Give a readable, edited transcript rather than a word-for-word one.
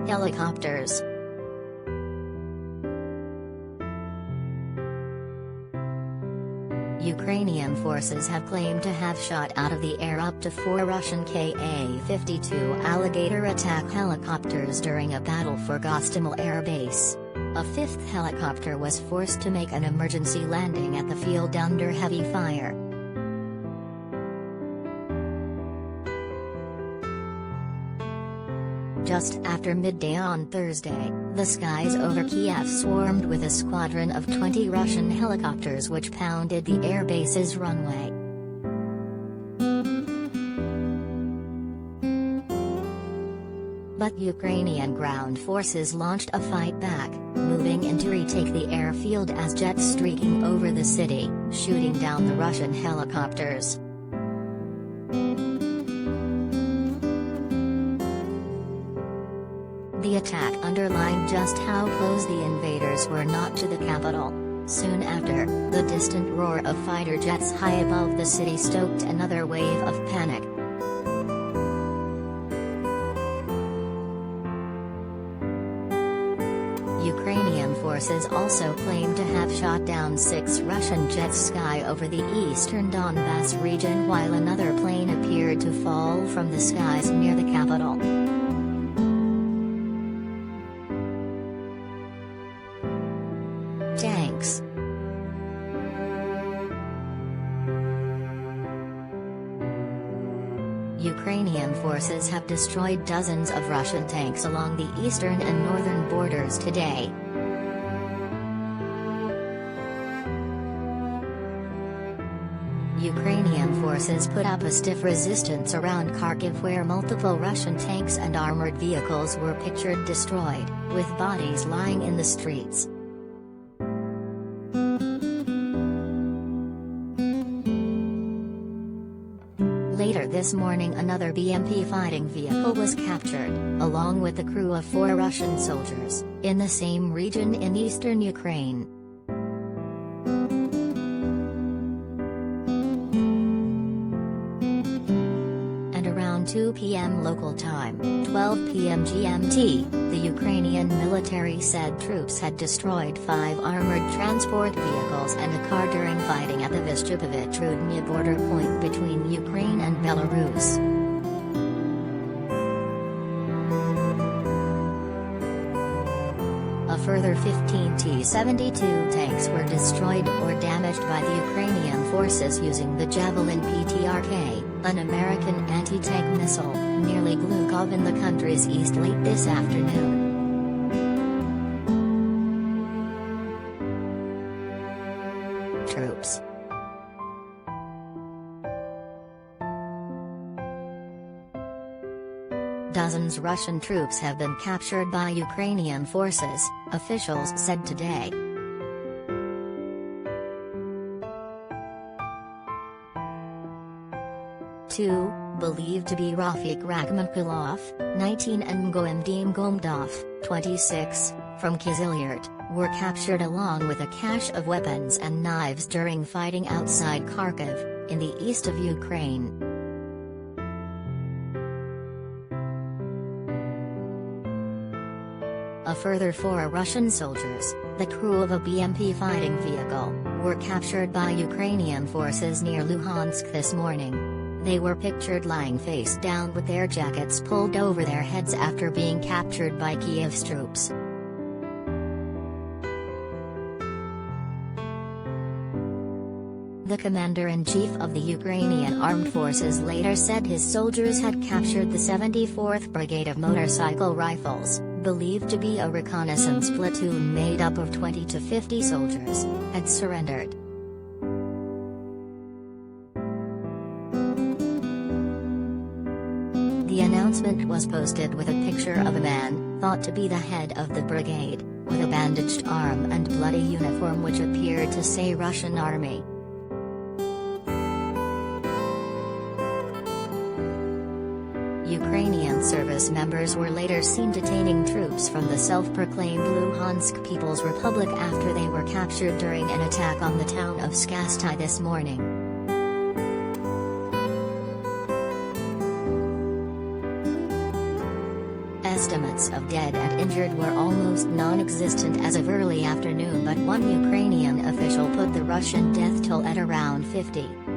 Helicopters. Ukrainian forces have claimed to have shot out of the air up to 4 Russian KA-52 Alligator attack helicopters during a battle for Gostomel Air Base. A fifth helicopter was forced to make an emergency landing at the field under heavy fire. Just after midday on Thursday, the skies over Kiev swarmed with a squadron of 20 Russian helicopters which pounded the air base's runway. But Ukrainian ground forces launched a fight back, moving in to retake the airfield as jets streaking over the city, shooting down the Russian helicopters. The attack underlined just how close the invaders were not to the capital. Soon after, the distant roar of fighter jets high above the city stoked another wave of panic. Ukrainian forces also claim to have shot down 6 Russian jets sky over the eastern Donbas region while another plane appeared to fall from the skies near the capital. Tanks. Ukrainian forces have destroyed dozens of Russian tanks along the eastern and northern borders today. Ukrainian forces put up a stiff resistance around Kharkiv where multiple Russian tanks and armored vehicles were pictured destroyed, with bodies lying in the streets. Later this morning another BMP fighting vehicle was captured, along with the crew of 4 Russian soldiers, in the same region in eastern Ukraine. And around 2 p.m. local time, 12 p.m. GMT, the Ukrainian military said troops had destroyed 5 armored transport vehicles and a car during fighting at the Vyshchepovich-Rudny border point between Ukraine and Belarus. A further 15 T-72 tanks were destroyed or damaged by the Ukrainian forces using the Javelin PTRK, an American anti-tank missile, nearly Glukov in the country's east late this afternoon. Troops. Dozens Russian troops have been captured by Ukrainian forces, officials said today. Two, believed to be Rafik Rakhmankulov, 19 and Mgoimdim Gomdov, 26, from Kyzylyurt, were captured along with a cache of weapons and knives during fighting outside Kharkiv, in the east of Ukraine. A further 4 Russian soldiers, the crew of a BMP fighting vehicle, were captured by Ukrainian forces near Luhansk this morning. They were pictured lying face down with their jackets pulled over their heads after being captured by Kiev's troops. The commander-in-chief of the Ukrainian Armed Forces later said his soldiers had captured the 74th Brigade of Motorcycle Rifles, believed to be a reconnaissance platoon made up of 20 to 50 soldiers, had surrendered. The announcement was posted with a picture of a man, thought to be the head of the brigade, with a bandaged arm and bloody uniform which appeared to say Russian Army. Ukrainian service members were later seen detaining troops from the self-proclaimed Luhansk People's Republic after they were captured during an attack on the town of Skastai this morning. Estimates of dead and injured were almost non-existent as of early afternoon, but one Ukrainian official put the Russian death toll at around 50.